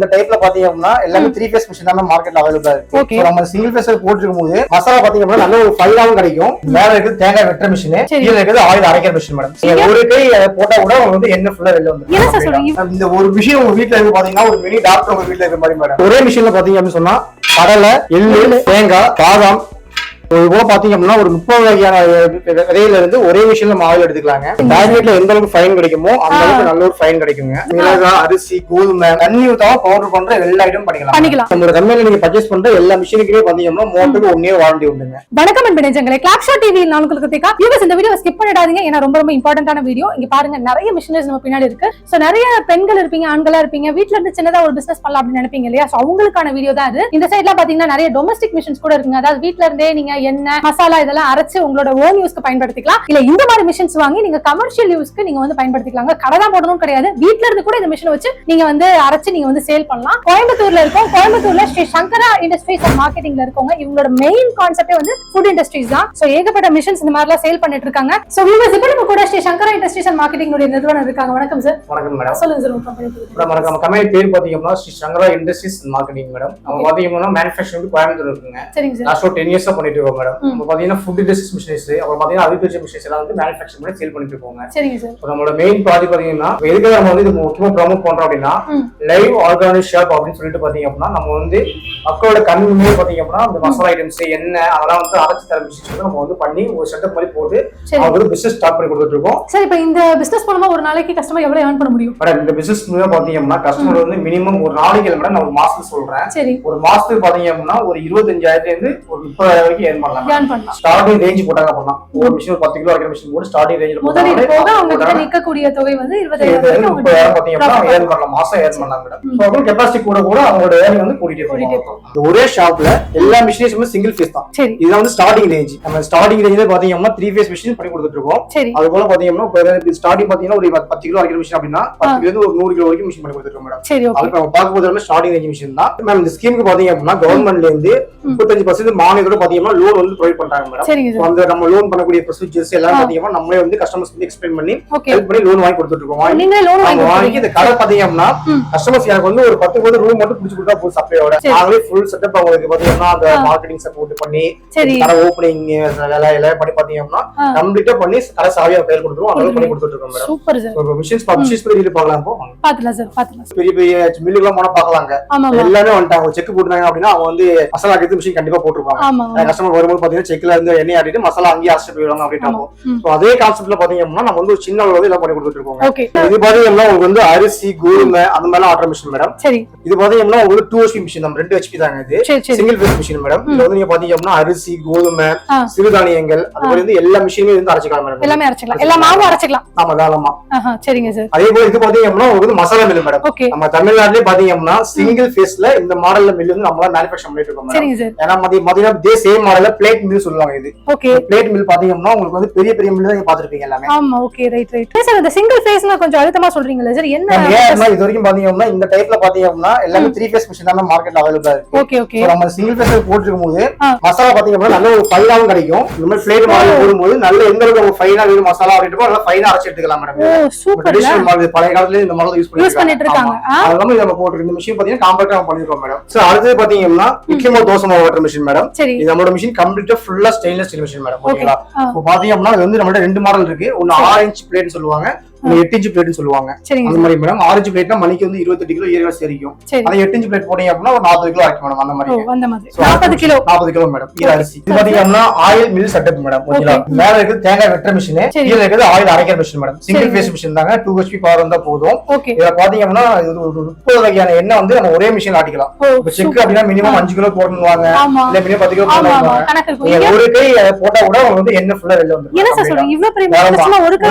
இந்த டைப்ல பாத்தீங்கன்னா எல்லாமே 3 phase மிஷின் தான் மார்க்கெட்ல அவைலபிளா இருக்கு. நம்ம சிங்கிள் phase போட்டுருக்கும் போது மசாலா பாத்தீங்கன்னா நல்ல ஒரு ஃபைலாவும் கிடைக்கும். மேல இருக்குது தேங்காய் வெட்டுற மிஷின், கீழ இருக்குது ஆயில் அரைக்கிற மிஷின் மேடம். நீங்க ஒரு கை போட்டா கூட உங்களுக்கு வந்து எண்ணெய் ஃபுல்லா வெளில வந்துரும். இந்த ஒரு விஷயம் உங்க வீட்ல இருக்கு பாத்தீங்கன்னா ஒரு மினி டாக்டர் உங்க வீட்ல இருக்க மாதிரி மேடம். ஒரே மிஷின்ல பாத்தீங்க அப்படின்னு சொன்னா கடலை, எள்ளு, தேங்காய், பாதாம் போல பாத்தீங்க அப்படின்னா ஒரு 30 வகையான விதையில இருந்து ஒரே விஷயம் நம்ம ஆயில் எடுத்துக்கலாங்க. டார்கெட்ல எந்த அளவுக்கு ஃபைன் கிடைக்குமோ அந்த அளவுக்கு நல்ல ஒரு ஃபைன் கிடைக்குங்க. மிளகாய், அரிசி, கோதுமை, தண்ணி ஊத்தாம பவுடர் பண்ற எல்லா ஐட்டம் பண்ணிக்கலாம். நம்மளோட கம்பெனில நீங்க பர்ச்சேஸ் பண்ற எல்லா மிஷினுக்குமே பாத்தீங்கன்னா மோட்டருக்கு 1 year வாரண்டி உண்டுங்க. வணக்கம் அன்பனேஜங்களே, கிளாப்ஷா டிவி நான் உங்களுக்கு கேட்க வியூவர்ஸ் இந்த வீடியோவை ஸ்கிப் பண்ணிடாதீங்க. ஏன்னா ரொம்ப ரொம்ப இம்பார்ட்டன்ட்டான வீடியோ. இங்க பாருங்க நிறைய மிஷினரிஸ் நம்ம பின்னாடி இருக்கு. சோ நிறைய பெண்கள் இருப்பீங்க, ஆண்களா இருப்பீங்க, வீட்ல இருந்து சின்னதா ஒரு பிசினஸ் பண்ணலாம் அப்படின்னு நினைப்பீங்க இல்லையா? சோ அவங்களுக்கான வீடியோ தான் இது. இந்த சைடுல பாத்தீங்கன்னா நிறைய டொமஸ்டிக் மிஷின்ஸ் கூட இருக்குங்க. அதாவது வீட்ல இருந்தே நீங்க எண்ணெய், மசாலா இதெல்லாம் அரைச்சு உங்களோட ஓன் யூஸ்க்கு பயன்படுத்திக்கலாம். இல்ல இந்த மாதிரி மிஷின்ஸ் வாங்கி நீங்க கமர்ஷியல் யூஸ்க்கு நீங்க வந்து பயன்படுத்திக்கலாங்க. கடை தான் போடணும் கிடையாது, வீட்ல இருந்து கூட இந்த மிஷினை வச்சு நீங்க வந்து அரைச்சு நீங்க வந்து சேல் பண்ணலாம். கோயம்புத்தூர்ல இருக்கோம். கோயம்புத்தூர்ல ஸ்ரீ சங்கரா இண்டஸ்ட்ரீஸ் அண்ட் மார்க்கெட்டிங்ல இருக்கவங்க. இவங்களோட மெயின் கான்செப்டே வந்து ஃபுட் இண்டஸ்ட்ரீஸ் தான். சோ ஏகப்பட்ட மிஷின்ஸ் இந்த மாதிரி எல்லாம் சேல் பண்ணிட்டு இருக்காங்க. சோ வியூவர்ஸ் இப்போ நம்ம கூட ஸ்ரீ சங்கரா இண்டஸ்ட்ரீஸ் அண்ட் மார்க்கெட்டிங் உடைய நிறுவனம் இருக்காங்க. வணக்கம் சார். வணக்கம் மேடம். சொல்லுங்க சார் உங்க கம்பெனி பேர். நம்ம கம்பெனி பேர் பாத்தீங்கன்னா ஸ்ரீ சங்கரா இண்டஸ்ட்ரீஸ் அண்ட் மார்க்கெட்டிங் மேடம். நம்ம பாத்தீங்கன்னா மேனுஃபேக்சரிங் கோயம்புத்தூர் இருக்குங்க. சரிங்க சார். லாஸ்ட் 10 years பண்ணிட்டு இருக்கோம் மேடம். நம்ம பாத்தீங்கன்னா ஃபுட் இண்டஸ்ட்ரீஸ் மிஷினரிஸ், அப்புறம் பாத்தீங்கன்னா அக்ரிகல்ச்சர் மிஷினரிஸ் எல்லாம் வந்து மேனுஃபேக்சர் பண்ணி சேல் பண்ணிட்டு இருக்கோங்க. சரிங்க சார். நம்மளோட மெயின் ப்ராஜெக்ட் பாத்தீங்கன்னா எதுக்கு நம்ம வந்து இது முக்கியமா ப்ரோமோட் பண்றோம் அப்படின்னா லைவ் ஆர்கானிக் ஷாப் அப்படின்னு சொல்லிட்டு பாத்தீங்க அப்படின்னா நம்ம வந்து மக்களோட கண்ணுமே பாத்தீங்க அப்படின்னா இந்த மசாலா ஐட்டம்ஸ், எண்ணெய் அதெல்லாம் வந்து அரைச்சு தர மிஷின்ஸ் நம்ம வந்து பண்ணி ஒரு செட்டப் மாதிரி போட்டு அவங்க பிசினஸ் ஸ்டார்ட் பண்ணி கொடுத்துட்டு இருக்கோம். சார் இப்போ இந்த பிசினஸ் மூலமா ஒரு நாளைக்கு கஸ்டமர் எவ்வளவு earn பண்ண முடியும்? மேடம் இந்த பிசினஸ் மூலமா பாத்தீங்க அப்படின்னா கஸ்டமர் வந்து மினிமம் ஒரு நாளைக்கு இல்ல மேடம், நான் ஒரு மாசத்துக்கு சொல்றேன், ஒரு மாசத்துக்கு பாத்தீங்க அப்படின்னா ஒரு 25,000 இருந்து ஒரு 30,000 வரைக்கும் earn பண்ணலாம். ஸ்டார்டிங் ரேஞ்ச் போட்டாங்க அப்படின்னா ஒரு மிஷின் 10 கிலோ அரைக்கிற மிஷின் போட்டு ஸ்டார்டிங் ரேஞ்சில முதலீடு போக அவங்க கிட்ட நிக்கக்கூடிய தொகை வந்து 20,000 வரைக்கும் 30,000 பாத்தீங்க அப்படின்னா earn பண்ணலாம், மாசம் earn பண்ணலாம் மேடம். சோ அவங்க கெபாசிட்டி கூட கூட அவங்களோட earning வந்து கூடிட்டே போகும். ஒரே ஷாப்ல எல்லா மிஷினரிஸுமே சிங்கிள் ஃபேஸ் தான். இதுதான் வந்து ஸ்டார்டிங் ரேஞ்ச். நம்ம ஸ்டார்டிங் ரேஞ்சில பாத்தீங்க அப்படின்னா 3 phase மிஷின் பண்ணி கொடுத்துட்டு இருக்கோம். அது போல பாத்தீங்க அப்படின்னா ஸ்டார்டிங் பாத்தீங்கன்னா ஒரு 10 கிலோ அரைக்கிற மிஷின் அப்படின்னா 10 கிலோ இருந்து ஒரு 100 கிலோ வரைக்கும் மிஷின் பண்ணி கொடுத்துட்டு இருக்கோம் மேடம். அதுக்கு நம்ம பார்க்க போறது ஸ்டார்டிங் ரேஞ்ச் மிஷின் தான் மேம். இந்த ஸ்கீமுக்கு பாத்தீங்க அப்படின்னா கவர்மெண்ட்ல இருந்து 35% மானியத்தோட பாத்தீங்கன்னா லோன் வந்து ப்ரொவைட் பண்றாங்க மேடம். அந்த நம்ம லோன் பண்ணக்கூடிய ப்ரொசீஜர்ஸ் எல்லாம் பாத்தீங்கன்னா நம்மளே வந்து கஸ்டமர்ஸ் வந்து எக்ஸ்பிளைன் பண்ணி ஹெல்ப் பண்ணி லோன் வாங்கி கொடுத்துட்டு இருக்கோம். நீங்க லோன் வாங்கி இந்த கடை பாத்தீங்க அப்படின்னா கஸ்டமர்ஸ் எனக்கு வந்து ஒரு 10 ரூம் மட்டும் பிடிச்சு கொடுத்தா போதும் சப்ளையோட. நாங்களே ஃபுல் செட்டப் அவங்களுக்கு பாத்தீங்கன்னா அந்த மார்க்கெட்டிங் சப்போர்ட் பண்ணி கடை ஓபனிங் வேலை எல்லாம் பண்ணி பாத்தீங்க அப்படின்னா கம்ப்ளீட்டா பண்ணி கடை சாவியா பேர் கொடுத்துருவோம். அதெல்லாம் பண்ணி கொடுத்துட்டு இருக்கோம் madam. Super sir. Machines publish பண்ணி பார்க்கலாம். பாத்துலாம் சார், பாத்துலாம். பெரிய பெரிய மில்லுக்குலாம் போனா பார்க்கலாங்க. எல்லாமே வந்துட்டாங்க. செக் போட்டுறாங்க அப்படின்னா அவங்க வந்து மசாலா அரைக்கிற மிஷின் கண்டிப்பா போட்டுருப்பாங்க. கஸ்டமர் வரும்போது பாத்தீங்கன்னா செக்ல இருந்து எண்ணெய் ஆட்டிட்டு மசாலா அங்கேயே அரைச்சிட்டு போயிடுவாங்க அப்படின்ட்டு. அதே கான்செப்ட்ல பாத்தீங்க அப்படின்னா நம்ம வந்து ஒரு சின்ன அளவு எல்லாம் பண்ணி கொடுத்துட்டு இருக்கோம். இது பாத்தீங்கன்னா உங்களுக்கு வந்து அரிசி, கோதுமை அந்த மாதிரி ஆர்டர் மிஷின் மேடம். இது பாத்தீங்கன்னா உங்களுக்கு 2 HP மிஷின், நம்ம 2 HP தாங்க. இது சிங்கிள் ஃபேஸ் மிஷின் மேடம். இது வந்து நீங்க பாத்தீங்க அப்படின்னா அரிசி, கோதுமை, சிறுதானியங்கள் அது மாதிரி வந்து எல்லா மிஷினுமே வந்து அரைச்சிக்கலாம் மேடம். எல்லாமே அரைச்சிக்கலாம், எல்லா மாவும் அரைச்சிக்கலாம். ஆமா தாராளமா. சரிங்க சார். அதே போல இது பாத்தீங்க அப்படின்னா உங்களுக்கு மசாலா மில் மேடம். நம்ம தமிழ்நாட்டிலே பாத்தீங்க அப்படின்னா சிங்கிள் ஃபேஸ்ல இந்த மாடல்ல மில் வந்து நம்மள மேனுஃபேக்சர் பண்ணிட்டு இருக்கோம் மேடம். ஏன்னா பாத்தீங்கன்னா இதே சேம் மாடல்ல பிளேட் மில் சொல்லுவாங்க. இது பிளேட் மில் பாத்தீங்க அப்படின்னா உங்களுக்கு வந்து பெரிய பெரிய மில் தான் நீங்க பாத்துருப்பீங்க எல்லாமே. ஆமா ஓகே ரைட் ரைட். சார் இந்த சிங்கிள் ஃபேஸ்னா கொஞ்சம் அழுத்தமா சொல்றீங்களா சார்? என்ன இது வரைக்கும் பாத்தீங்க அப்படின்னா இந்த டைப்ல பாத்தீங்க அப்படின்னா எல்லாமே 3 phase மிஷின் தான் மார்க்கெட்ல அவைலபிளா இருக்கு. Okay okay. நம்ம சிங்கிள் ஃபேஸ் போட்டுருக்கும் போது மசாலா பாத்தீங்க அப்படின்னா நல்ல ஒரு ஃபைனாவும் கிடைக்கும். இந்த மாதிரி பிளேட் மாடல் போடும்போது நல்ல எந்த அளவுக்கு ஒரு ஃபைனா வேணும் மசாலா அப்படின்றப்ப நல்லா ஃபைனா அரைச்சு எடுத்துக்கலாம் மேடம். சூப்பர். ட்ரெடிஷனல் மாடல் பழைய காலத்துல இந்த மாடல் யூஸ் பண்ணிட்டு இருக்காங்க. அதனால நம்ம போட்டுருக்க இந்த மிஷின் பாத்தீங்கன்னா காம்பாக்டா பண்ணிருக்கோம் மேடம். சோ அடுத்து பாத்தீங்க அப்படின்னா இட்லி மாவு தோசை மாவு வாட்டர் மிஷின் மேடம். இது நம்மளோட மிஷின் கம்ப்ளீட்டா ஃபுல்லா ஸ்டெயின்லெஸ் ஸ்டீல் மிஷின் மேடம். ஓகேங்களா? இப்போ பாத்தீங்க அப்படின்னா இது வந்து நம்மள்ட்ட 2 மாடல் இருக்கு. ஒன்னு 6 inch பிளேட் சொல்லுவாங்க, 8 inch பிளேட் சொல்லுவாங்க. அந்த மாதிரி மேடம் 6 inch பிளேட்னா மணிக்கு வந்து 28 கிலோ ஏரியா சரிக்கும். அது 8 inch பிளேட் போட்டீங்க அப்படின்னா ஒரு 40 கிலோ ஆகும் மேடம். அந்த மாதிரி 40 கிலோ மேடம். இது அரிசி. இது பாத்தீங்க அப்படின்னா ஆயில் மில் செட்டப் மேடம். ஓகேங்களா? மேல இருக்குது தேங்காய் வெட்டுற மிஷின், கீழ இருக்குது ஆயில் அரைக்கிற machine madam. Single phase machine தாங்க. 2 HP பவர் வந்தா போதும். இத பாத்தீங்க அப்படின்னா இது 30 வகையான எண்ணெய் வந்து நம்ம ஒரே மிஷின்ல ஆட்டிக்கலாம். இப்போ செக் அப்படின்னா மினிமம் 5 கிலோ போடுவாங்க, இல்ல மினிமம் 10 கிலோ போடுவாங்க. ஒரு கை போட்டா கூட வந்து எண்ணெய் ஃபுல்லா வெளில வந்துரும். என்ன சார் சொல்றீங்க? இவ்ளோ பெரிய மிஷின்ல ஒரு கை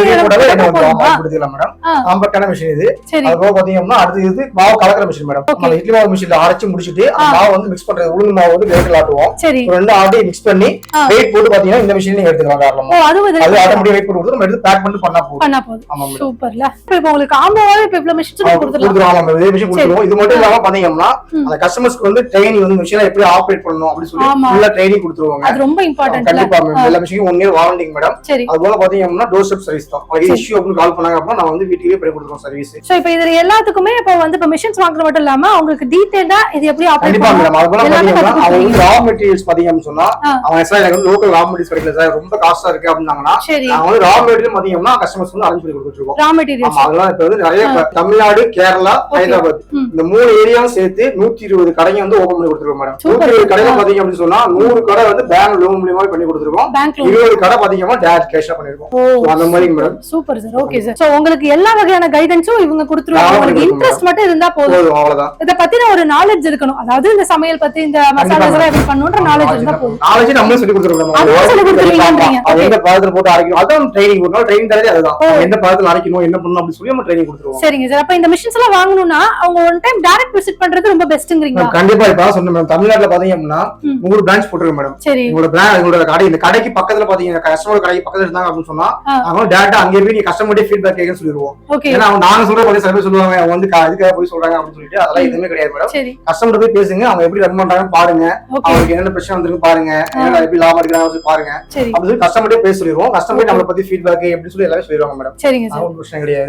கொடுத்துக்கலாம் மேடம். காம்பேக்டான மிஷின் இது. அது போக பாத்தீங்கன்னா அடுத்து இது மாவு கலக்கிற மிஷின் மேடம். நம்ம இட்லி மாவு மிஷின்ல அரைச்சு முடிச்சிட்டு அந்த மாவு வந்து மிக்ஸ் பண்றது உளுந்து மாவு வந்து கிரைண்டர்ல ஆட்டுவோம். ரெண்டு ஆட்டி மிக்ஸ் பண்ணி வெயிட் போட்டு பாத்தீங்கன்னா இந்த மிஷின்ல நீங்க எடுத்துக்கலாம் தாராளமா. அது ஆட்டோமேட்டிக் வெயிட் போட்டு நம்ம எடுத்து பேக் பண்ணி பண்ணா போதும். ஆமா சூப்பர்ல. இப்போ உங்களுக்கு காம்போவாவே இவ்ளோ மிஷின்ஸ் கொடுத்துறலாம். ஆமா இதே மிஷின் கொடுத்துறோம். இது மட்டும் இல்லாம பாத்தீங்கன்னா அந்த கஸ்டமர்ஸ்க்கு வந்து ட்ரெய்னிங் வந்து மிஷினை எப்படி ஆபரேட் பண்ணனும் அப்படி சொல்லி ஃபுல்லா ட்ரெய்னிங் கொடுத்துருவாங்க. அது ரொம்ப இம்பார்ட்டன்ட். கண்டிப்பா எல்லா மிஷினும் 1 year வாரண்டி மேடம். அது போல பாத்தீங்கன்னா டோர் ஸ்டெப் சர்வீஸ் தான். உங்களுக்கு இஷ்யூ அப்படி கால் பண்ணாங்க சொன்னாங்க அப்படின்னா நான் வந்து வீட்டுக்கே பண்ணி கொடுத்துருவோம் சர்வீஸ். சோ இப்போ இது எல்லாத்துக்குமே இப்போ வந்து இப்போ மிஷின்ஸ் வாங்குறது மட்டும் இல்லாம உங்களுக்கு டீடைலா இது எப்படி ஆபரேட் கண்டிப்பா மேடம். அதுபோல பாத்தீங்கன்னா அவங்க ரா மெட்டீரியல்ஸ் பாத்தீங்கன்னு சொன்னா அவங்க எக்ஸ்ட்ரா எனக்கு லோக்கல் ரா மெட்டீரியல்ஸ் கிடைக்கல சார் ரொம்ப காஸ்டா இருக்கு அப்படின்னாங்கன்னா நாங்க வந்து ரா மெட்டீரியல் பாத்தீங்கன்னா கஸ்டமர்ஸ் வந்து அரேஞ்ச் பண்ணி கொடுத்துருக்கோம். ரா மெட்டீரியல்ஸ் அதெல்லாம் இப்ப வந்து நிறைய தமிழ்நாடு, கேரளா, ஹைதராபாத் இந்த 3 ஏரியாவும் சேர்த்து 120 கடைங்க வந்து ஓபன் பண்ணி கொடுத்துருக்கோம் மேடம். 120 கடையில பாத்தீங்க அப்படின்னு சொன்னா 100 கடை வந்து பேங்க் லோன் மூலமா பண்ணி கொடுத்துருக்கோம். 20 கடை பாத்தீங்கன்னா டைரக்ட் கேஷா பண்ணிருக்கோம். அந்த மாதிரி madam. Super sir. Okay sir. So உங்களுக்கு எல்லா வகையான கைடன்ஸும் இவங்க கொடுத்துருவாங்க. உங்களுக்கு இன்ட்ரஸ்ட் மட்டும் இருந்தா போதும், அவ்வளவுதான். இத பத்தின ஒரு நாலேஜ் இருக்கணும். அதாவது இந்த சமையல் பத்தி இந்த மசாலாஸ் எல்லாம் எப்படி பண்ணனும்ன்ற நாலேஜ் இருந்தா போதும். நாலேஜ் நம்மளே சொல்லி கொடுத்துறோம். அது சொல்லி கொடுத்துறீங்கன்றீங்க. அது எந்த பாதத்துல போட்டு அரைக்கணும் அதான் ட்ரைனிங். ஒரு நாள் ட்ரைனிங் தரதே அதுதான். எந்த பாதத்துல அரைக்கணும் என்ன பண்ணனும் அப்படி சொல்லி நம்ம ட்ரைனிங் கொடுத்துருவோம். சரிங்க சார். அப்ப இந்த மிஷின்ஸ் எல்லாம் வாங்கணும்னா அவங்க ஒன் டைம் டைரக்ட் விசிட் பண்றது ரொம்ப பெஸ்ட்ங்கறீங்க. கண்டிப்பா இப்ப சொன்னேன் மேடம். தமிழ்நாட்டுல பாத்தீங்கன்னா 100 பிரான்ச் போட்டுருக்கு மேடம். உங்களோட பிரான்ச் உங்களோட கடை இந்த கடைக்கு பக்கத்துல பாத்தீங்கன்னா கஸ்டமர் கடைக்கு பக்கத்துல இருந்தாங்க அப்படின்னு சொன்னா அவங்க டைரக்டா அங்க போய் நீ கஸ்டமர்ட்டே ஃபீட்பேக் கேட்க சொல்லிடுவோம். ஏன்னா அவங்க நாங்க சொல்ற பத்தி சர்வே சொல்லுவாங்க அவங்க வந்து அதுக்காக போய் சொல்றாங்க அப்படின்னு சொல்லிட்டு அதெல்லாம் எதுவுமே கிடையாது மேடம். கஸ்டமர் போய் பேசுங்க, அவங்க எப்படி ரன் பண்றாங்க பாருங்க, அவங்களுக்கு என்னென்ன பிரச்சனை வந்திருக்கு பாருங்க, என்ன எப்படி லாபம் எடுக்கிறாங்க பாருங்க அப்படி சொல்லி கஸ்டமர்ட்டே பேச சொல்லிடுவோம். கஸ்டமர் நம்மளை பத்தி ஃபீட்பேக் எப்படி சொல்லி எல்லாமே சொல்லிடுவாங்க மேடம். அவங்க பிரச்சனை கிடையாது.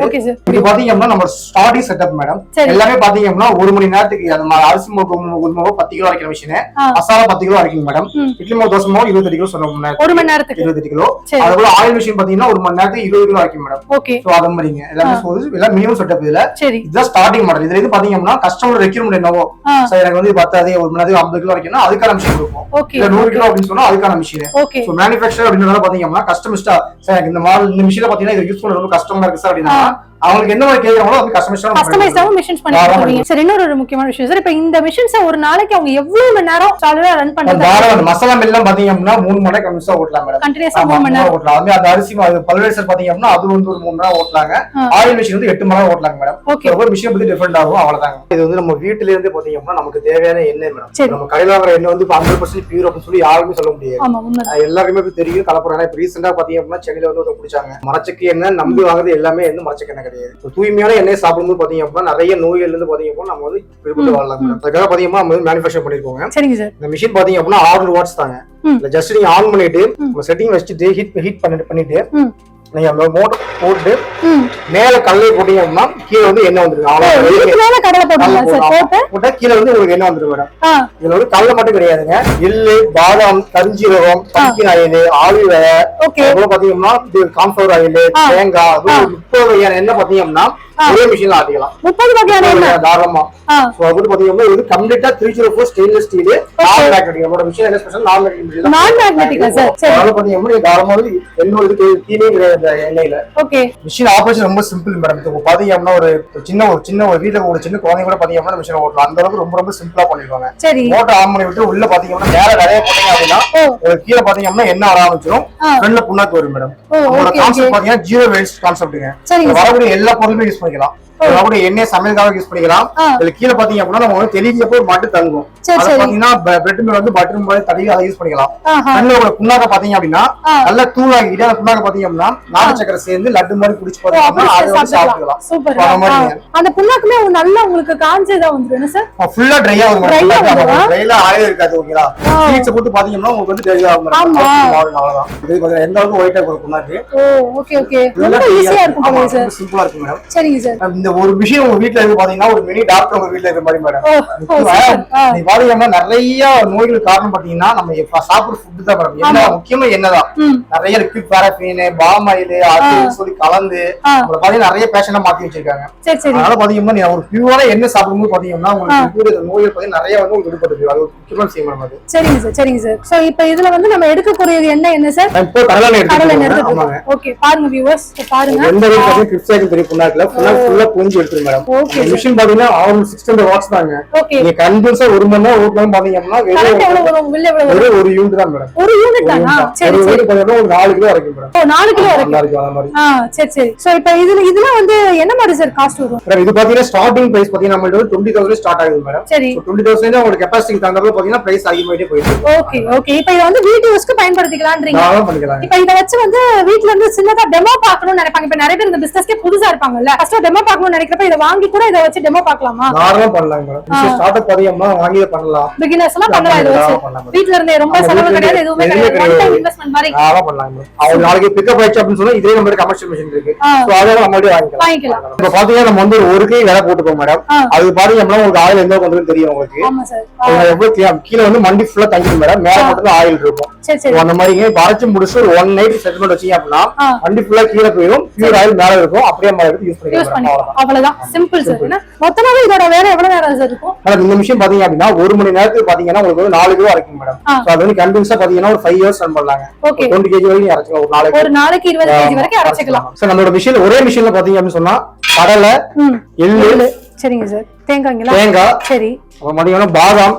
இது பாத்தீங்கன்னா நம்ம ஸ்டார்டிங் செட்டப் மேடம். எல்லாமே பாத்தீங்கன்னா 1 மணி நேரத்துக்கு அந்த அரிசி மாவு 10 கிலோ அரைக்கிற மிஷின், மசாலா 10 கிலோ அரைக்கும் மேடம். இட்லி மாவு தோசை மாவு 28 கிலோ சொன்னோம். 1 மணி நேரத்துக்கு 28 கிலோ. அதுபோல ஆயில் மிஷின் பாத்தீங்கன்னா 1 மணி நேரத்துக்கு 20 கிலோ அரைக்கும் மேடம். சோ அத மாதிரிங்க எல்லாமே சொல்லுது. எல்லாம் மினிமம் செட்டப். இதுல இதுதான் ஸ்டார்டிங் மாடல். இதுல இருந்து பாத்தீங்கன்னா கஸ்டமர் ரெக்யூர்மென்ட் என்னவோ சார் எனக்கு வந்து 10 1 மணி நேரத்துக்கு 50 கிலோ அரைக்கணும் அதுக்கான மிஷின் கொடுப்போம். இல்ல 100 கிலோ அப்படின்னு சொன்னா அதுக்கான மிஷின். சோ மேனுஃபேக்சர் அப்படின்றத பாத்தீங்கன்னா கஸ்டமர்ஸ்டா சார் இந்த மாடல் இந்த மிஷினை பாத்தீங்கன்னா இது யூஸ் பண்ண ரொம்ப கஷ்டமா இருக்கு சார் அப்படின்னா அவங்களுக்கு என்ன மாதிரி கேக்குறாங்களோ அது கஸ்டமைஸாவும் மிஷின்ஸ் பண்ணி கொடுப்பீங்க. சரி, இன்னொரு முக்கியமான விஷயம் சார், இப்போ இந்த மிஷின்ஸ் ஒரு நாளைக்கு அவங்க எவ்வளவு மணி நேரம் சாலிடா ரன் பண்றாங்க? மசாலா மில் எல்லாம் பாத்தீங்கன்னா 3 மணி நேரம் கன்டினியூஸா ஓட்டலாம் மேடம். கண்டினியூஸா 3 மணி நேரம் ஓட்டலாம். அந்த அரிசி பல்வேசர் பாத்தீங்கன்னா அது வந்து ஒரு 3 மணி நேரம் ஓட்டலாங்க. ஆயில் மிஷின் வந்து 8 மணி நேரம் ஓட்டலாங்க மேடம். ஒவ்வொரு மிஷின் பத்தி டிஃபரெண்ட் ஆகும், அவ்வளவுதாங்க. இது வந்து நம்ம வீட்டுல இருந்து பாத்தீங்கன்னா நமக்கு தேவையான எண்ணெய் மேடம். நம்ம கடையில வாங்குற எண்ணெய் வந்து 100% பியூர் அப்படின்னு சொல்லி யாருமே சொல்ல முடியாது. எல்லாருமே தெரியும் கலப்படம். இப்ப ரீசெண்டா பாத்தீங்கன்னா சென்னையில வந்து ஒரு குடிச்சாங்க மரச்சக்கு எண்ணெய். நம்பி வாங்குறது எல்லாமே வந்து மரச்சக்கு எண்ணெய் கிடையாது. தூய்மையான எண்ணெய் சாப்பிடும்போது பாத்தீங்க அப்படின்னா நிறைய நோய்கள் இருந்து பாத்தீங்கன்னா நம்ம வந்து விடுபட்டு வாழலாம். அதுக்காக பாத்தீங்கன்னா நம்ம வந்து மேனுஃபேக்சர் பண்ணிருக்கோங்க. இந்த மிஷின் பாத்தீங்க அப்படின்னா 600 வாட்ஸ் தாங்க. ஜஸ்ட் நீங்க ஆன் பண்ணிட்டு செட்டிங் வச்சுட்டு ஹீட் பண்ணிட்டு நீங்க மோட்டர் போட்டு மேல கல்லை போட்டீங்க அப்படின்னா கீழே வந்து எண்ணெய் வந்துருக்கு. போட்டா கீழே வந்து உங்களுக்கு எண்ணெய் வந்துருக்கு மேடம். இதுல வந்து கடலை மட்டும் கிடையாதுங்க. எள்ளு, பாதாம், கரிஞ்சீரகம், பம்கின் ஆயில், ஆலிவ் ஆயில், பாத்தீங்கன்னா கான்ஃபிளவர் ஆயில், தேங்காய், 30 வகையான எண்ணெய் பாத்தீங்கன்னா ஒரே மிஷின்ல ஆட்டிக்கலாம். 30 வகையான எண்ணெய் தாராளமா. சோ அது பாத்தீங்கன்னா இது கம்ப்ளீட்டா 304 ஸ்டெயின்லெஸ் ஸ்டீல் நான் மேக்னெட்டிக். நம்மளோட மிஷின் என்ன ஸ்பெஷல் நான் மேக்னெட்டிக். நான் மேக்னெட்டிக் சார். அதனால பாத்தீங்கன்னா தாராளமா என்னோட இது தீனே கிடையாது எண்ணெயில. ஓகே. மிஷின் ஆபரேஷன் ரொம்ப சிம்பிள் மேடம். இப்போ பாத்தீங்கன்னா ஒரு சின்ன ஒரு வீட்ல ஒரு சின்ன குழந்தை கூட பாத்தீங்கன்னா மிஷின் ஓட்டலாம். அந்த அளவுக்கு ரொம்ப சிம்பிளா பண்ணிடுவாங்க. மோட்டர் ஆன் பண்ணி விட்டு உள்ள பாத்தீங்கன்னா மேல நிறைய போட்டீங்க அப்படின்னா கீழே பாத்தீங்கன்னா எண்ணெய் வர ஆரம்பிச்சிடும். ஃப்ரண்ட்ல புண்ணாக்கு வரும் மேடம். உங்களோட கான்செப்ட் பாத்தீங்கன்னா ஜீரோ வேஸ்ட் கான்செப்ட்ங்க. வரக்கூடிய எல்லா பொருளுமே யூஸ் பண்ணிக்கலாம். எண்ணெய் சமையலுக்காக யூஸ் பண்ணிக்கலாம். இதுல கீழே பாத்தீங்க அப்படின்னா நம்ம வந்து தெளிஞ்சப்போ ஒரு மட்டு தங்கும். பாத்தீங்கன்னா பிரெட் மேல வந்து பட்டர் மாதிரி தடவி அதை யூஸ் பண்ணிக்கலாம். உங்களோட புண்ணாக்க பாத்தீங்க அப்படின்னா நல்லா தூளாக்கிட்டு அந்த புண்ணாக்க பாத்தீங்க அப்படின்னா நாட்டு சக்கரை சேர்ந்து லட்டு மாதிரி குடிச்சு பாத்தீங்கன்னா அதை வந்து சாப்பிடலாம். அந்த புண்ணாக்குமே நல்லா உங்களுக்கு காஞ்சதா வந்துரும் சார். ஃபுல்லா ட்ரையா வரும். ட்ரைல ஆயில் இருக்காது. ஓகேங்களா? சீட்ஸ் போட்டு பாத்தீங்கன்னா உங்களுக்கு வந்து ட்ரையா வரும். அவ்வளவுதான். இது பாத்தீங்கன்னா எந்த அளவுக்கு ஒயிட்டா இருக்கும் புண்ணாக்கு. Okay okay. ரொம்ப ஈஸியா இருக்கும் சார். சிம்பிளா இருக்கும் மேடம். சரிங்க சார். இந்த ஒரு விஷயம் உங்க வீட்ல இருக்கு பாத்தீங்கன்னா ஒரு மினி டாக்டர் உங்க வீட்ல இருக்க மாதிரி மேடம். நீ பாத்தீங்கன்னா நிறைய நோய்களுக்கு காரணம் பாத்தீங்கன்னா நம்ம சாப்பிடுற ஃபுட் தான் மேடம். என்ன முக்கியமா என்னதான் நிறைய லிக்விட் பாராஃபின், பாம் ஆயில் அது சொல்லி கலந்து உங்களை பாத்தீங்கன்னா நிறைய பேஷண்டா மாத்தி வச்சிருக்காங்க. அதனால பாத்தீங்கன்னா நீ ஒரு பியூரான எண்ணெய் சாப்பிடும்போது பாத்தீங்கன்னா உங்களுக்கு நோய்கள் பாத்தீங்கன்னா நிறைய வந்து உங்களுக்கு விடுபடுது. அது முக்கியமான விஷயம் மேடம். அது சரிங்க சார். சரிங்க சார். சோ இப்போ இதுல வந்து நம்ம எடுக்கக்கூடிய எண்ணெய் என்ன சார்? இப்போ கடலை எடுத்துக்கோங்க. ஓகே பாருங்க வியூவர்ஸ் பாருங்க. எந்த அளவுக்கு கிரிப்ஸாக்கு பெரிய புண்ணாக்குல ஃபுல்லா கொஞ்சம் எடுத்துரு மேடம். இந்த மிஷின் பாத்தீங்கன்னா 600 வாட்ஸ் தாங்க. நீங்க கண்டினியூஸா 1 மணி நேரம் ஓட்டலாம் பாத்தீங்கன்னா வெறும் ஒரு யூனிட் தான் மேடம். ஒரு யூனிட் தானா? சரி சரி. பாத்தீங்கன்னா ஒரு 4 கிலோ வரைக்கும் மேடம். 4 கிலோ வரைக்கும். சரி சரி. சோ இப்போ இதுல வந்து என்ன மாதிரி சார் காஸ்ட் வரும்? இது பாத்தீங்கன்னா ஸ்டார்டிங் பிரைஸ் பாத்தீங்கன்னா நம்மளோட 20,000 ஸ்டார்ட் ஆகுது மேடம். சரி. 20,000 உங்களுக்கு கெபாசிட்டி தகுந்தப்ப பாத்தீங்கன்னா பிரைஸ் அதிகமாயிட்டே போயிடுது. Okay okay. இப்போ இது வந்து வீடியோஸ்க்கு பயன்படுத்திக்கலாம்ன்றீங்க. நான் பண்ணிக்கலாம். இப்போ இத வச்சு வந்து வீட்ல இருந்து சின்னதா டெமோ பார்க்கணும்னு நினைப்பாங்க. இப்போ நிறைய பேர் இந்த பிசினஸ்க்கே புதுசா இருப்பாங்கல்ல. ஃபர்ஸ்ட் டெமோ பார்க்கணும் பண்ணணும்னு நினைக்கிறப்ப இதை வாங்கி கூட இதை வச்சு டெமோ பார்க்கலாமா? தாராளமா பண்ணலாம் மேடம். ஸ்டார்ட் அப் பாத்தீங்கன்னா வாங்கி பண்ணலாம். பிகினர்ஸ் எல்லாம் பண்ணலாம் இதை வச்சு. வீட்ல இருந்தே ரொம்ப செலவு கிடையாது, எதுவுமே கிடையாது. ஒன் டைம் இன்வெஸ்ட்மென்ட் மாதிரி தாராளமா பண்ணலாம் மேடம். அவங்க நாளைக்கு பிக்கப் ஆயிடுச்சு அப்படின்னு சொன்னா இதே நம்ம கமர்ஷியல் மிஷின் இருக்கு. சோ அதனால நம்மளே வாங்கிக்கலாம். இப்ப பாத்தீங்கன்னா நம்ம வந்து ஒரு கை வேலை போட்டுப்போம் மேடம். அது பாத்தீங்கன்னா உங்களுக்கு ஆயில் எந்த கொண்டு தெரியும் உங்களுக்கு. ஆமா சார். எவ்வளவு கீழ வந்து மண்டி ஃபுல்லா தங்கிடும் மேடம். மேல மட்டும் ஆயில் இருக்கும். அந்த மாதிரி வரைச்சு முடிச்சு ஒரு 1 நைட் செட்டில்மெண்ட் வச்சீங்க அப்படின்னா வண்டி ஃபுல்லா கீழே போயிடும். பியூர் ஆயில் மேல இருக்கும். அப்படியே நம்ம எடுத்து யூஸ் பண்ணிக்கலாம். அவ்வளவுதான். Simple sir. மொத்தமாவே இதோட வேலை எவ்வளவு நேரம் சார் இருக்கும்? மேடம் இந்த மிஷின் பாத்தீங்க அப்படின்னா 1 மணி நேரத்துக்கு பாத்தீங்கன்னா உங்களுக்கு வந்து 4 கிலோ அரைக்கும் மேடம். சோ அது வந்து கண்டினியூஸா பாத்தீங்கன்னா ஒரு 5 இயர்ஸ் ரன் பண்ணலாங்க. 20 kg வரைக்கும் அரைக்கலாம் ஒரு நாளைக்கு. 20 kg வரைக்கும் அரைச்சிக்கலாம். சோ நம்மளோட மிஷின் ஒரே மிஷின்ல பாத்தீங்க அப்படின்னு சொன்னா கடலை, எள்ளு, சரிங்க சார், தேங்காய், சரி, அப்புறம் பாத்தீங்கன்னா பாதாம்.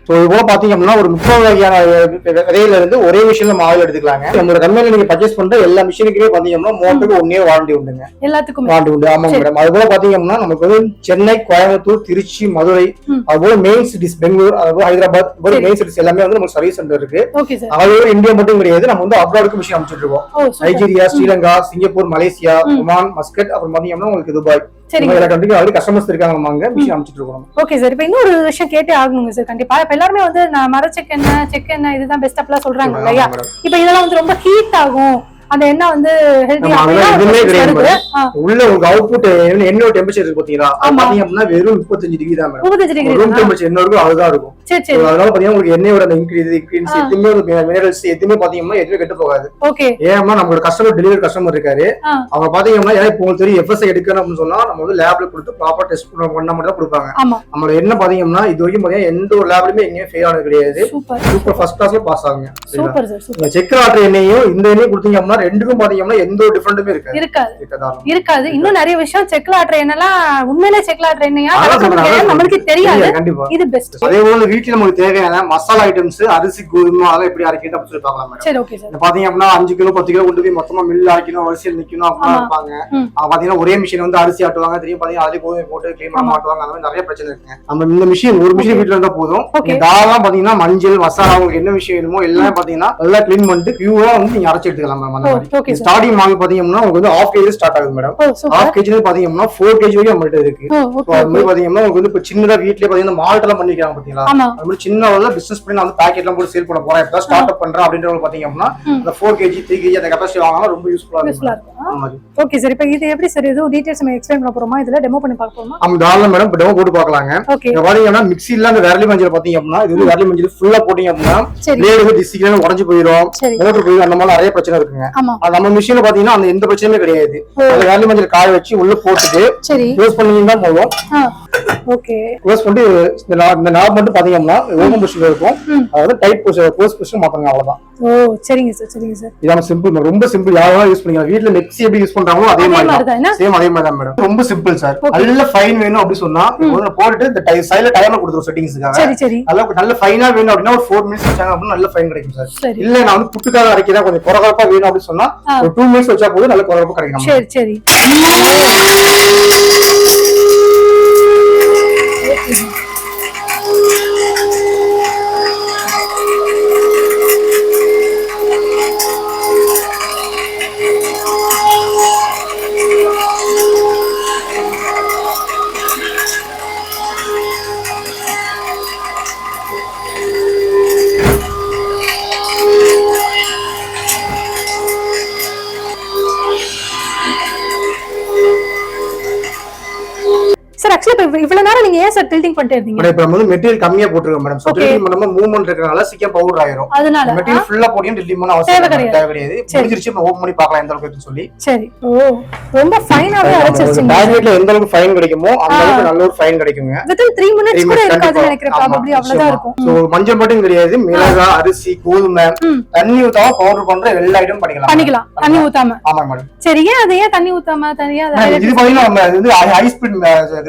சோ இது போல பாத்தீங்க அப்படின்னா ஒரு 30 வகையான விதையில இருந்து ஒரே மிஷின்ல நம்ம ஆயில் எடுத்துக்கலாங்க. நம்மளோட கம்பெனில நீங்க பர்ச்சேஸ் பண்ற எல்லா மிஷினுக்குமே பாத்தீங்கன்னா மோட்டருக்கு 1 இயர் வாரண்டி உண்டுங்க. எல்லாத்துக்கும் வாரண்டி உண்டு. ஆமா மேடம். அது போல பாத்தீங்கன்னா நமக்கு வந்து சென்னை, கோயம்புத்தூர், திருச்சி, மதுரை, அது போல மெயின் சிட்டிஸ் பெங்களூர், அது போல ஹைதராபாத், போல மெயின் சிட்டிஸ் எல்லாமே வந்து நமக்கு சர்வீஸ் சென்டர் இருக்கு. அது இந்தியா மட்டும் கிடையாது, நம்ம வந்து அப்ராடுக்கு மிஷின் அனுப்பிச்சிட்டு இருக்கோம். Nigeria, Sri Lanka, Singapore, Malaysia, Oman, Muscat, அப்புறம் பாத்தீங்கன்னா உங்களுக்கு துபாய், கஸ்டமர்ஸ் இருக்காங்க. நம்ம அங்க மிஷின் அனுப்பிச்சிட்டு இருக்கோம். Okay sir. இப்போ இன்னொரு விஷயம் கேட்டே ஆகணுங்க சார். கண்டிப்பா இப்ப எல்லாருமே வந்து மர செக் எண்ணெய் இதுதான் பெஸ்ட் அப்பலாம் சொல்றாங்க இல்லையா? இப்ப இதெல்லாம் வந்து ரொம்ப ஹீட் ஆகும், அந்த எண்ணெய் வந்து ஹெல்தியா உள்ள உங்க அவுட்புட் எண்ணெயோட டெம்பரேச்சர் இருக்கு பாத்தீங்களா? அது பாத்தீங்கன்னா வெறும் 35 டிகிரி தான் மேடம். 35 டிகிரி ரூம் டெம்பரேச்சர் என்ன இருக்கும் அதுதான் இருக்கும். சரி சரி. அதனால பாத்தீங்கன்னா உங்களுக்கு எண்ணெயோட இன்கிரீஸ் எதுவுமே மினரல்ஸ் எதுவுமே பாத்தீங்கன்னா எதுவுமே கெட்டு போகாது. ஓகே. ஏன்னா நம்மளோட கஸ்டமர் டெலிவரி கஸ்டமர் இருக்காரு. அவங்க பாத்தீங்கன்னா இப்போ உங்களுக்கு தெரியும் எஃப்எஸ்ஐ எடுக்கணும் அப்படின்னு சொன்னா நம்ம வந்து லேப்ல கொடுத்து ப்ராப்பர் டெஸ்ட் பண்ண மட்டும் தான் கொடுப்பாங்க. நம்மளோட என்ன பாத்தீங்கன்னா இது வரைக்கும் பாத்தீங்கன்னா எந்த ஒரு லேப்லயுமே எங்கேயும் ஃபெயில் ஆனது கிடையாது. சூப்பர் ஃபர்ஸ்ட் கிளாஸ்ல பாஸ் ஆகுங்க. Super sir. செக் ஆட்ற எண்ணெயும் இந்த எண்ணெயும் கொடுத்தீங்க அப்படின்னா ரெண்டுக்கும் பாத்தீங்கன்னா எந்த ஒரு டிஃபரன்ட்டுமே இருக்காது. இன்னும் நிறைய விஷயம் செக்ல ஆட்ற எண்ணெய்லாம் உண்மையிலே செக்ல ஆட்ற எண்ணெயா நமக்கு தெரியாது. இது பெஸ்ட். அதே போல வீட்ல நமக்கு தேவையான மசாலா ஐட்டம்ஸ், அரிசி, கோதுமை அதெல்லாம் எப்படி அரைக்கிறது அப்படி சொல்லி பார்க்கலாம் மேடம். சரி ஓகே சார். பாத்தீங்க அப்படின்னா 5 கிலோ 10 கிலோ கொண்டு போய் மொத்தமா மில்ல அரைக்கணும், வரிசையில் நிக்கணும் அப்படிலாம் இருப்பாங்க. பாத்தீங்கன்னா ஒரே மிஷின் வந்து அரிசி ஆட்டுவாங்க, தெரியும் பாத்தீங்கன்னா அதே கோதுமை போட்டு க்ளீன் பண்ண மாட்டுவாங்க. அந்த மாதிரி நிறைய பிரச்சனை இருக்குங்க. நம்ம இந்த மிஷின் ஒரு மிஷின் வீட்டுல இருந்தா போதும். தாராளமா பாத்தீங்கன்னா மஞ்சள், மசாலா உங்களுக்கு என்ன விஷயம் வேணுமோ எல்லாமே பாத்தீங்கன்னா நல்லா க்ளீன் பண்ணிட்டு பியூரா வந்து நீங்க அரைச்சு எடுத்துக்கலாம் மேம். அந்த மாதிரி ஸ்டார்டிங் வாங்கி பாத்தீங்கன்னா உங்களுக்கு வந்து 1/2 kg ஸ்டார்ட் ஆகுது மேடம். 1/2 kg பாத்தீங்கன்னா 4 kg வரைக்கும் நம்மள்ட்ட இருக்கு. அது மாதிரி பாத்தீங்கன்னா உங்களுக்கு வந்து இப்ப சின்னதா வீட்லயே பாத்தீங்கன்னா மால்ட் எல்லாம் பண்ணிருக்காங்க பாத்தீங்களா? அது மாதிரி சின்ன அளவுல பிசினஸ் பண்ணி நான் வந்து பாக்கெட் எல்லாம் போட்டு சேல் பண்ண போறேன், இப்ப ஸ்டார்ட் அப் பண்றேன் அப்படின்றவங்க பாத்தீங்க அப்படின்னா அந்த 4 kg 3 kg அந்த கெபாசிட்டி வாங்கினா ரொம்ப யூஸ்ஃபுல்லா இருக்கும். Okay sir. இப்போ இது எப்படி சார் இது டீடைல்ஸ் நம்ம எக்ஸ்பிளைன் பண்ண போறோமா? இதுல டெமோ பண்ணி பார்க்க போறோமா? ஆமா தாராளமா மேடம். இப்போ டெமோ போட்டு பார்க்கலாங்க. இங்க பாத்தீங்கன்னா மிக்ஸில அந்த விரலி மஞ்சள் பாத்தீங்க அப்படின்னா இது வந்து விரலி மஞ்சள் ஃபுல்லா போட்டீங்க அப்படின்னா பிளேட் வந்து டிஸ்டிக்ல உடைஞ்சு போயிடும், மோட்டர் போயிடும், அந்த மாதிரி நிறைய பிரச்சனை இருக்குங்க. நம்ம மிஷின்ல பாத்தீங்கன்னா அந்த எந்த பிரச்சனையுமே கிடையாது. அந்த விரலி மஞ்சள் காய வச்சு உள்ள போட்டுட்டு யூஸ் பண்ணீங்கன்னா போதும். ஓகே. க்ளோஸ் பண்ணி இந்த நாப் மட்டும் பாத்தீங்கன்னா ஓபன் பொசிஷன்ல இருக்கும். அதாவது டைட் க்ளோஸ் பொசிஷன் மாத்தணும் அவ்வளவுதான். ஓ சரிங்க சார், சரிங்க சார். இதான சிம்பிள், ரொம்ப சிம்பிள். யாரும் யூஸ் பண்ணிக்கலாம். வீட்ல மிக்ஸி எப்படி யூஸ் பண்றாங்களோ அதே மாதிரி தான். சேம் அதே மாதிரி தான் மேடம். ரொம்ப சிம்பிள் சார். நல்ல ஃபைன் வேணும் அப்படி சொன்னா இப்போ போட்டுட்டு இந்த சைடுல டைமர் கொடுத்துரும் செட்டிங்ஸ்க்காக. சரி சரி. நல்ல ஃபைனா வேணும் அப்படின்னா ஒரு 4 மினிட்ஸ் வச்சாங்க அப்படின்னா நல்ல ஃபைன் கிடைக்கும் சார். இல்ல நான் வந்து புட்டுக்காக அரைக்கிறேன் கொஞ்சம் கொரகொரப்பா வேணும் அப்படி சொன்னா ஒரு 2 மினிட்ஸ் வச்சா போதும் நல்ல கொரகொரப்பா கிடைக்கும். சரி சரி. சார் ஆக்சுவலி இவ்வளவு நேரம் நீங்க ஏன் சார் டில்டிங் பண்ணிட்டே இருந்தீங்க? மேடம் இப்போ நம்ம வந்து மெட்டீரியல் கம்மியா போட்டுருக்கோம் மேடம். சோ டில்டிங் பண்ணாம மூவ்மென்ட் இருக்கறனால சீக்கிரம் பவுடர் ஆயிரும். அதனால மெட்டீரியல் ஃபுல்லா போடியும் டில்டிங் பண்ண அவசியம் கிடையாது. முடிஞ்சிருச்சு நம்ம ஓபன் பண்ணி பார்க்கலாம் எந்த அளவுக்கு இருக்குன்னு சொல்லி. சரி. ஓ ரொம்ப ஃபைனாவே அரைச்சிருச்சீங்க. பேக்கெட்ல எந்த அளவுக்கு ஃபைன் கிடைக்குமோ அந்த அளவுக்கு நல்ல ஒரு ஃபைன் கிடைக்குங்க. வித் 3 மினிட்ஸ் கூட இருக்காது நினைக்கிறேன். probably அவ்வளவுதான் இருக்கும். சோ மஞ்சள் மட்டும் கிடையாது, மிளகா, அரிசி, கோதுமை, தண்ணி ஊத்தாம பவுடர் பண்ற எல்லா ஐட்டம் பண்ணிக்கலாம். தண்ணி ஊத்தாம. ஆமா மேடம். சரி, ஏன் தண்ணி ஊத்தாம தனியா இது பாத்தீங்கன்னா நம்ம இது ஹை ஸ்பீட்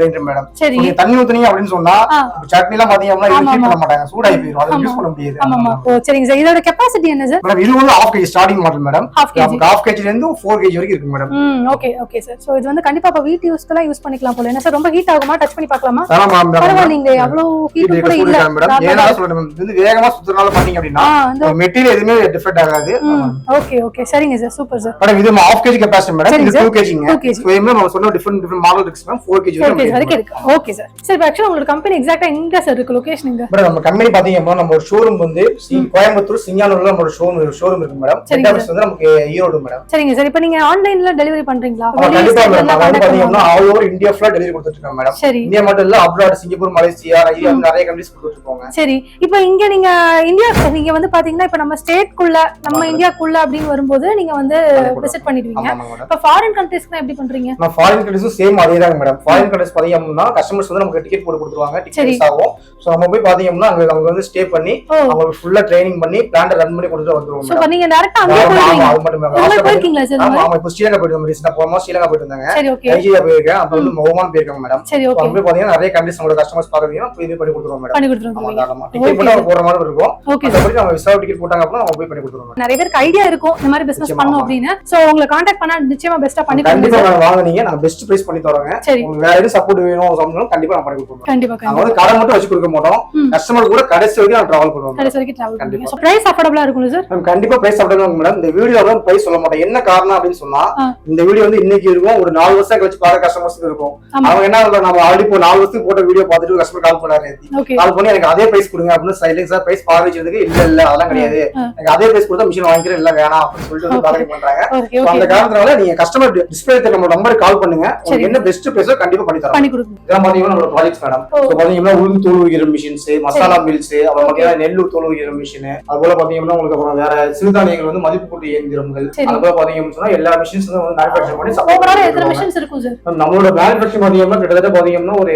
கிரைண்டர் மேடம். சரி. நீங்க தண்ணி ஊத்துனீங்க அப்படின்னு சொன்னா சட்னி எல்லாம் பாத்தீங்கன்னா இது ஹீட் பண்ண மாட்டாங்க, சூடாகி போயிடும், அதை யூஸ் பண்ண முடியாது. ஆமா. ஓ சரிங்க சார். இதோட கெபாசிட்டி என்ன சார்? மேடம் இது வந்து 1/2 kg starting model madam. 1/2 kg ல இருந்து 4 kg வரைக்கும் இருக்கு மேடம். Okay sir. சோ இது வந்து கண்டிப்பா அப்ப வீட்டு யூஸ்க்குலாம் யூஸ் பண்ணிக்கலாம் போல. என்ன சார் ரொம்ப ஹீட் ஆகுமா? டச் பண்ணி பார்க்கலாமா? பரவாயில்லைங்க, அவ்வளவு ஹீட் கூட இல்ல மேடம். ஏன்னா சொல்றேன் இது வந்து வேகமா சுத்துறனால பண்ணீங்க அப்படினா மெட்டீரியல் எதுமே டிஃபரெண்ட் ஆகாது. ஓகே சரிங்க சார். Super sir. மேடம் இது 1/2 kg கெபாசிட்டி மேடம். இது 2 kg. சோ நம்ம சொன்ன டிஃபரெண்ட் மாடல் இருக்கு மேம். 4 kg வரைக்கும் இருக்கு. Okay sir. சார் ஆக்சுவலா உங்க கம்பெனி எக்ஸாக்ட்டா எங்க சார் இருக்கு? லொகேஷன் எங்க? மேடம் நம்ம கம்பெனி பாத்தீங்கன்னா நம்ம ஒரு ஷோரூம் வந்து கோயம்புத்தூர் சிங்கானூர்ல நம்ம ஒரு ஷோரூம் இருக்கு மேடம். ஹெட் ஆபீஸ் வந்து நமக்கு ஈரோடு மேடம். சரிங்க சார். இப்போ நீங்க ஆன்லைன்ல டெலிவரி பண்றீங்களா? கண்டிப்பா மேடம். நான் பாத்தீங்கன்னா ஆல் ஓவர் இந்தியா ஃபுல்லா டெலிவரி கொடுத்துட்டு இருக்கோம் மேடம். இந்தியா மட்டும் இல்ல, அப்ராட் சிங்கப்பூர், மலேசியா, நிறைய கண்ட்ரீஸ் கொடுத்துட்டு இருக்கோம். சரி. இப்போ இங்க நீங்க இந்தியா நீங்க வந்து பாத்தீங்கன்னா இப்போ நம்ம ஸ்டேட்க்குள்ள நம்ம இந்தியாக்குள்ள அப்படினு வரும்போது நீங்க வந்து விசிட் பண்ணிடுவீங்க. இப்போ ஃபாரின் கண்ட்ரீஸ்க்கு எப்படி பண்றீங்க? நான் ஃபாரின் கண்ட்ரீஸும் சேம் அதே தான் மேடம். ஃபாரின் கண்ட்ரீஸ் பாத்தீங்கன்னா கஸ்டமர்ஸ் வந்து நமக்கு டிக்கெட் போட்டு கொடுத்துருவாங்க, டிக்கெட்ஸ் ஆகும். சோ நம்ம போய் பாத்தீங்கன்னா அங்க வந்து ஸ்டே பண்ணி அவங்க ஃபுல்லா ட்ரைனிங் பண்ணி பிளான்ட் ரன் பண்ணி கொடுத்துட்டு வந்துருவோம். சோ நீங்க டைரக்டா அங்க போறீங்க. அது மட்டும் தான். போறீங்களா சார்? ஆமா, இப்போ ஸ்ரீலங்கா போயிட்டு வந்தோம். ரீசன்ட்டா போறோம், ஸ்ரீலங்கா போயிட்டு வந்தாங்க. சரி, ஓகே. நைஜீரியா போயிருக்கேன், அப்புறம் வந்து ஓமான் போயிருக்காங்க மேடம். சரி, ஓகே. அங்க போய் பாத்தீங்கன்னா நிறைய கண்ட்ரீஸ் நம்மளோட கஸ்டமர்ஸ் பாக்குறீங்க, போய் இது பண்ணி கொடுத்துருவோம் மேடம். பண்ணி கொடுத்துருவோம். ஆமா, டிக்கெட் போட்டு போற மாதிரி இருக்கும். ஓகே. அப்படி நம்ம விசா டிக்கெட் போட்டாங்க அப்படினா அவங்க போய் பண்ணி கொடுத்துருவோம். நிறைய பேருக்கு ஐடியா இருக்கும் இந்த மாதிரி பிசினஸ் பண்ணனும் அப்படினா. சோ உங்களை கான்டாக்ட் பண்ணா நிச்சயமா பெஸ்டா பண்ணி கொடுங்க. கண்டிப்பா நான் வாங்குனீங்க, நான் பெஸ்ட் பிரைஸ் பண்ணி தரோங்க. உங்களுக்கு வேற எதுவும் சப்போர்ட் வேணும் அப்படினா கண்டிப்பா நான் பண்ணி கொடுப்போம். கண்டிப்பா. நாங்க வந்து கடை மட்டும் வச்சு கொடுக்க மாட்டோம், கஸ்டமர் கூட கடைசி வரைக்கும் நான் டிராவல் பண்ணுவோம். கடைசி வரைக்கும் டிராவல் பண்ணுவீங்க. சோ பிரைஸ் அஃபோர்டபிளா இருக்கும்ல சார்? கண்டிப்பா பிரைஸ் அஃபோர்டபிளா இருக்கும் மேடம். இந்த வீடியோல பிரைஸ் சொல்ல மாட்டேன். என்ன காரணம் அப்படினு சொன்னா இந்த வீடியோ வந்து இன்னைக்கு இருக்கும், ஒரு 4 வருஷம் கழிச்சு பாக்குற கஸ்டமர்ஸ்க்கு இருக்கும். அவங்க என்ன நம்ம ஆல்ரெடி இப்போ 4 வருஷத்துக்கு போட்ட வீடியோ பார்த்துட்டு கஸ்டமர் கால் பண்ணாரு. கால் பண்ணி எனக்கு அதே பிரைஸ் கொடுங்க அப்படின்னு சைலன்ஸ் சார் பிரைஸ் பாதிச்சதுக்கு இல்ல அதெல்லாம் கிடையாது, எனக்கு அதே பிரைஸ் கொடுத்தா மிஷின் வாங்கிக்கிறேன், இல்ல வேணாம் அப்படின்னு சொல்லிட்டு பாலிங் பண்றாங்க. அந்த காரணத்தினால நீங்க கஸ்டமர் டிஸ்பிளே நம்ம நம்பருக்கு கால் பண்ணுங்க, உங்களுக்கு என்ன பெஸ்ட் பிரைஸோ கண்டிப்பா பண்ணி தரோம். இதெல்லாம் பாத்தீங்கன்னா நம்மளோட ப்ராஜெக்ட்ஸ் மேடம். சோ பாத்தீங்கன்னா உளுந்து தூள் உரிக்கிற மிஷின்ஸ், மசாலா மில்ஸ், அப்புறம் பாத்தீங்கன்னா நெல்லு தூள் உரிக்கிற மிஷின், அது போல பாத்தீங்கன்னா உங்களுக்கு அப்புறம் வேற சிறுதானியங்கள் வந்து மதிப்பு கூட்டு இயந்திரங்கள், அது போல பாத்தீங்கன்னா சொன்னா எல்லா மிஷின்ஸ் வந்து மேனுஃபேக்சர் பண்ணி ஓவரால் எத்தனை மிஷின்ஸ் இருக்கும் சார்? நம்மளோட மேனுஃபேக்சர் பாத்தீங்கன்னா கிட்டத்தட்ட பாத்தீங்கன்னா ஒரு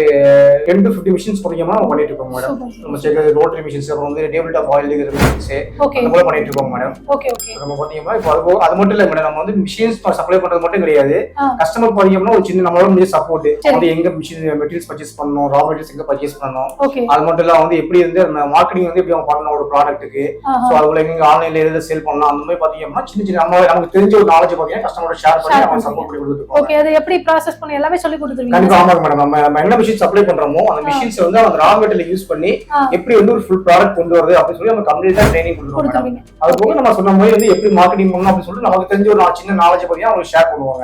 10 to 50 மிஷின்ஸ் பாத்தீங்கன்னா பண்ணிட்டு இருக்கோம் மேடம். நம்ம செக் ரோட்டரி மிஷின்ஸ், அப்புறம் வந்து டேபிள் டாப் ஆயில் இருக்கிற மிஷின்ஸ், அது போல பண்ணிட்டு இருக்கோம் மேடம். ஓகே. நம்ம பாத்தீங்கன்னா இப்போ அது மட்டும் இல்ல மேடம், நம்ம வந்து மிஷின்ஸ் சப்ளை பண்றது மட்டும் கிடையாது, கஸ்டமர் பாத்தீங்கன்னா ஒரு சின்ன நம்மளோட முடிய சப்போர்ட், வந்து எங்க மிஷின் மெட்டீரியல்ஸ் பர்ச்சேஸ் பண்ணணும், ரா மெட்டீரியல்ஸ் எங்க பர்ச்சேஸ் பண்ணணும், அது மட்டும் இல்ல வந்து எப்படி வந்து மார்க்கெட்டிங் வந்து எப்படி பண்ணணும் ஒரு ப்ராடக்ட்டுக்கு, சோ அதுல எங்க ஆன்லைன்ல எது சேல் பண்ணலாம், அந்த மாதிரி பாத்தீங்கன்னா சின்ன நமக்கு தெரிஞ்ச ஒரு நாலேஜ் பாத்தீங்கன்னா கஸ்டமரோட ஷேர் பண்ணி அவங்க சப்போர்ட் பண்ணி கொடுத்துட்டு இருக்கோம். ஓகே. அது எப்படி ப்ராசஸ் பண்ணி எல்லாமே சொல்லி கொடுத்துருவீங்க? கண்டிப்பா. ஆமா மேடம். நம்ம என்ன மிஷின் சப்ளை பண்றோமோ அந்த மிஷின்ஸ் வந்து அந்த ரா மெட்டீரியல் யூஸ் பண்ணி எப்படி வந்து ஒரு ஃபுல் ப்ராடக்ட் கொண்டு வரது அப்படின்னு சொல்லி நம்ம கம்ப்ளீட்டா ட்ரைனிங் கொடுத்துருவோம். அது போக நம்ம சொன்ன மாதிரி வந்து எப்படி மார்க்கெட்டிங் பண்ணணும் அப்படின்னு சொல்லிட்டு நமக்கு தெரிஞ்ச ஒரு சின்ன நாலேஜ் பத்தி அவங்க ஷேர் பண்ணுவாங்க.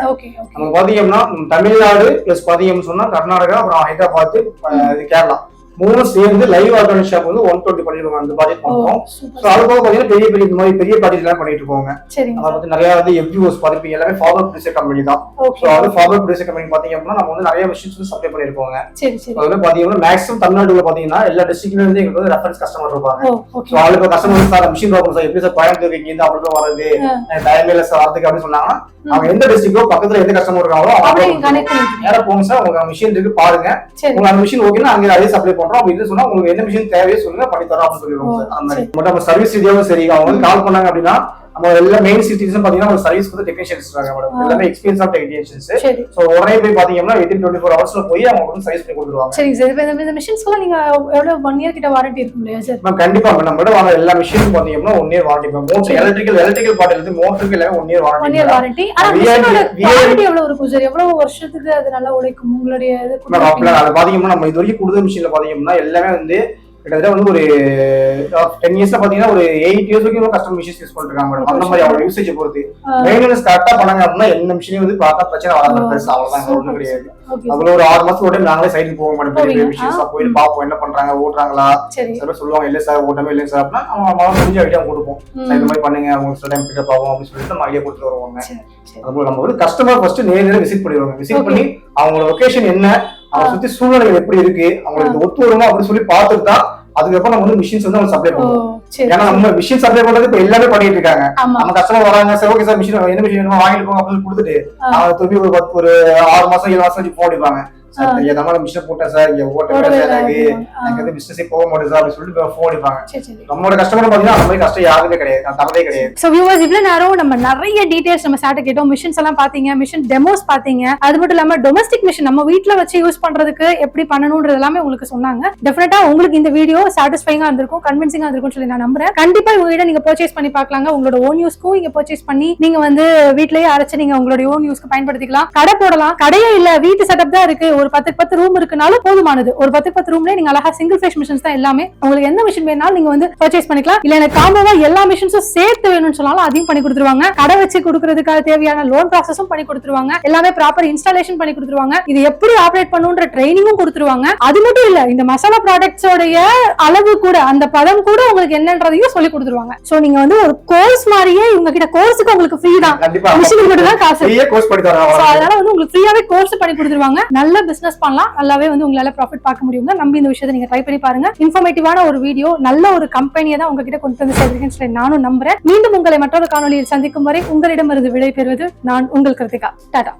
நம்ம பாத்தீங்கன்னா தமிழ்நாடு பிளஸ் பாத்தீங்கன்னு சொன்னா கர்நாடகா, அப்புறம் ஹைதராபாத், கேரளா மூணும் சேர்ந்து லைவ் ஆர்கானிக் ஷாப் வந்து 120 பண்ணிருக்கோம். அந்த ப்ராஜெக்ட் பண்றோம். சோ அது போக பாத்தீங்கன்னா பெரிய பெரிய இந்த மாதிரி பெரிய ப்ராஜெக்ட் எல்லாம் பண்ணிட்டு இருக்கோங்க. அத பத்தி நிறைய வந்து எஃப்யூஸ் பாத்திருப்பீங்க, எல்லாமே ஃபார்வர்ட் ப்ரொடியூசர் கம்பெனி தான். சோ அது ஃபார்வர்ட் ப்ரொடியூசர் கம்பெனி பாத்தீங்க அப்படின்னா நம்ம வந்து நிறைய மிஷின்ஸ் வந்து சப்ளை பண்ணிருக்கோங்க. அதுல பாத்தீங்கன்னா மேக்ஸிமம் தமிழ்நாட்டுல பாத்தீங்கன்னா எல்லா டிஸ்ட்ரிக்ட்ல இருந்து எங்களுக்கு வந்து ரெஃபரன்ஸ் கஸ்டமர் இருப்பாங்க. சோ அதுல customer sir machine problem sir எப்படி சார் கோயம்புத்தூர் இங்க இருந்து அவ்வளவு வருது, டைம் இல்ல சார் வரதுக்கு அப்படின்னு சொன்னாங்கன்னா அவங்க எந்த டிஸ்ட்ரிக்டோ பக்கத்துல எந்த கஸ்டமர் இருக்காங்களோ அவங்க நேரா போங்க சார், உங்க மிஷின் இருக்கு பாருங்க, உங்க அந்த மிஷின் ஓகேன்னா அங்க அதே சப்ளை பண்றோம் அப்படின்னு சொன்னா உங்களுக்கு என்ன மிஷின் தேவையோ சொல்லுங்க பண்ணி தரோம் அப்படின்னு சொல்லிடுவோம் சார். அந்த மாதிரி மட்டும் நம்ம சர்வீஸ் ரீதியாவும் சரி, அவங்க வந்து கால் பண்ணாங்க அப்படின்னா நம்ம எல்லா மெயின் சிட்டிஸ் பாத்தீங்கன்னா ஒரு சர்வீஸ் வந்து டெக்னீஷியன்ஸ் இருக்காங்க மேடம், எல்லாமே எக்ஸ்பீரியன்ஸ் ஆஃப் டெக்னீஷியன்ஸ். சோ உடனே போய் பாத்தீங்கன்னா within 24 ஹவர்ஸ்ல போய் அவங்க வந்து சர்வீஸ் பண்ணி கொடுத்துருவாங்க. சரி சார். இந்த மிஷின்ஸ்க்குலாம் நீங்க எவ்வளவு 1 இயர் கிட்ட வாரண்டி இருக்கும் இல்லையா சார்? மேம் கண்டிப்பா நம்ம கிட்ட வாங்குற எல்லா மிஷினும் பாத்தீங்கன்னா 1 year warranty ma'am. Motor electrical பார்ட்ல இருந்து மோட்டருக்கு எல்லாமே 1 இயர் வாரண்டி. 1 year warranty. ஆனா மிஷினோட குவாலிட்டி எவ்வளவு இருக்கும் சார்? எவ்வளவு வருஷத்துக்கு அது நல்லா உழைக்கும் உங்களுடைய இது? மேம் அப்பல அது பாத்தீங்கன்னா நம்ம இது வரைக்கும் கொடுத்த மிஷின்ல பாத்தீங்கன்னா எல்லாமே வந்து கிட்டத்தட்ட வந்து ஒரு 10 இயர்ஸ்ல பாத்தீங்கன்னா ஒரு 8 இயர்ஸ் வரைக்கும் கஸ்டமர் மிஷின்ஸ் யூஸ் பண்ணிருக்காங்க மேடம். அந்த மாதிரி அவங்க யூசேஜ் பொறுத்து மெயின்டெனன்ஸ் கரெக்டா பண்ணாங்க அப்படின்னா எந்த மிஷினையும் வந்து பார்த்தா பிரச்சனை வராது. அவ்வளவுதான், ஒண்ணும் கிடையாது. அதுல ஒரு 6 மாசத்தோட நாங்களே சைடுக்கு போக மாட்டோம், பெரிய மிஷின்ஸ் போயிட்டு பாப்போம் என்ன பண்றாங்க, ஓட்டுறாங்களா. சில சொல்லுவாங்க இல்ல சார் ஓட்டமே இல்லைங்க சார் அப்படின்னா நம்ம முடிஞ்ச ஐடியா கொடுப்போம், இந்த மாதிரி பண்ணுங்க அவங்க சில டைம் பிக்கப் ஆகும் அப்படின்னு சொல்லிட்டு நம்ம ஐடியா கொடுத்து வருவாங்க. அதுபோல நம்ம வந்து கஸ்டமர் ஃபர்ஸ்ட் நேரடியா விசிட் பண்ணிடுவாங்க. விசிட் பண்ணி அவங்களோட லொகேஷன் என்ன, அவங்க சுத்தி சூழ்நிலைகள் எப்படி இருக்கு, அவங்களுக்கு ஒத்து வருமா அப்படின்னு சொல்லி பார்த்துட்டு தான் அதுக்கப்புறம் நம்ம வந்து மிஷின்ஸ் வந்து சப்ளை பண்ணுவோம். ஏன்னா நம்ம மிஷின் சப்ளை பண்றது இப்ப எல்லாமே பண்ணிட்டு இருக்காங்க. நம்ம கஸ்டமர் வராங்க சார், ஓகே சார் மிஷின் என்ன மிஷின் வேணுமோ வாங்கிட்டு போங்க அப்படின்னு கொடுத்துட்டு அவங்க திருப்பி ஒரு 6 மாசம் 7 மாசம் வச்சு போன் அடிப்பாங்க. நம்மள மிஷின் போட்டேன் சார் இங்க ஓட்டவே எனக்கு வந்து பிசினஸே போக மாட்டேது சார் அப்படி சொல்லிட்டு ஃபோன் அடிப்பாங்க. நம்மளோட கஸ்டமர் பாத்தீங்கன்னா அந்த மாதிரி கஷ்டம் யாருமே கிடையாது, நான் தரதே கிடையாது. சோ வியூவர்ஸ், இவ்வளவு நேரம் நம்ம நிறைய டீடைல்ஸ் நம்ம சார்ட்ட கேட்டோம். மிஷின்ஸ் எல்லாம் பாத்தீங்க, மிஷின் டெமோஸ் பாத்தீங்க, அது மட்டும் இல்லாம டொமஸ்டிக் மிஷின் நம்ம வீட்ல வச்சு யூஸ் பண்றதுக்கு எப்படி பண்ணணும்ன்றது எல்லாமே உங்களுக்கு சொன்னாங்க. டெஃபினட்டா உங்களுக்கு இந்த வீடியோ சாட்டிஸ்ஃபைங்கா இருந்திருக்கும், கன்வின்சிங்கா இருந்திருக்கும்னு சொல்லி நான் நம்புறேன். கண்டிப்பா உங்ககிட்ட நீங்க பர்ச்சேஸ் பண்ணி பார்க்கலாங்க. உங்களோட ஓன் யூஸ்க்கும் நீங்க பர்ச்சேஸ் பண்ணி நீங்க வந்து வீட்லயே அரைச்சு நீங்க உங்களோட ஓன் யூஸ்க்கு பயன்படுத்திக்கலாம். கடை போடலாம், கடையே இல்ல வீட்டு செட்டப் தான் இருக்கு, ஒரு 10 ரூம் இருக்குனாலும் போதுமானது. ஒரு 10 ரூம்லயே நீங்க அழகா சிங்கிள் ஃபேஸ் மிஷின்ஸ் தான் எல்லாமே. உங்களுக்கு எந்த மிஷின் வேணாலும் நீங்க வந்து பர்ச்சேஸ் பண்ணிக்கலாம். இல்ல எனக்கு காம்போவா எல்லா மிஷின்ஸும் சேர்த்து வேணும்னு சொன்னாலும் அதையும் பண்ணி கொடுத்துருவாங்க. கடை வச்சு கொடுக்கறதுக்காக தேவையான லோன் ப்ராசஸும் பண்ணி கொடுத்துருவாங்க. எல்லாமே ப்ராப்பர் இன்ஸ்டாலேஷன் பண்ணி கொடுத்துருவாங்க. இது எப்படி ஆபரேட் பண்ணுன்ற ட்ரைனிங்கும் கொடுத்துருவாங்க. அது மட்டும் இல்ல, இந்த மசாலா ப்ராடக்ட்ஸோடைய அளவு கூட, அந்த பதம் கூட உங்களுக்கு என்னன்றதையும் சொல்லி கொடுத்துருவாங்க. சோ நீங்க வந்து ஒரு கோர்ஸ் மாதிரியே இவங்க கிட்ட கோர்ஸுக்கு உங்களுக்கு ஃப்ரீ தான், மிஷினுக்கு மட்டும் தான் காசு. அதனால வந்து உங்களுக்கு ஃப்ரீயாவே கோர்ஸ் பண்ணி கொடுத்துருவாங்க. நல்ல பிசினஸ் பண்ணலாம், நல்லாவே வந்து உங்களால ப்ராஃபிட் பார்க்க முடியுங்க. நம்பி இந்த விஷயத்தை நீங்க ட்ரை பண்ணி பாருங்க. இன்ஃபர்மேட்டிவான ஒரு வீடியோ, நல்ல ஒரு கம்பெனியை தான் உங்ககிட்ட கொண்டு வந்து சேர்த்திருக்கேன்னு நானும் நம்புறேன். மீண்டும் உங்களை மற்றொரு காணொலியில் சந்திக்கும் வரை உங்களிடமிருந்து விடை பெறுவது நான் உங்கள் கிருத்திகா. டாடா.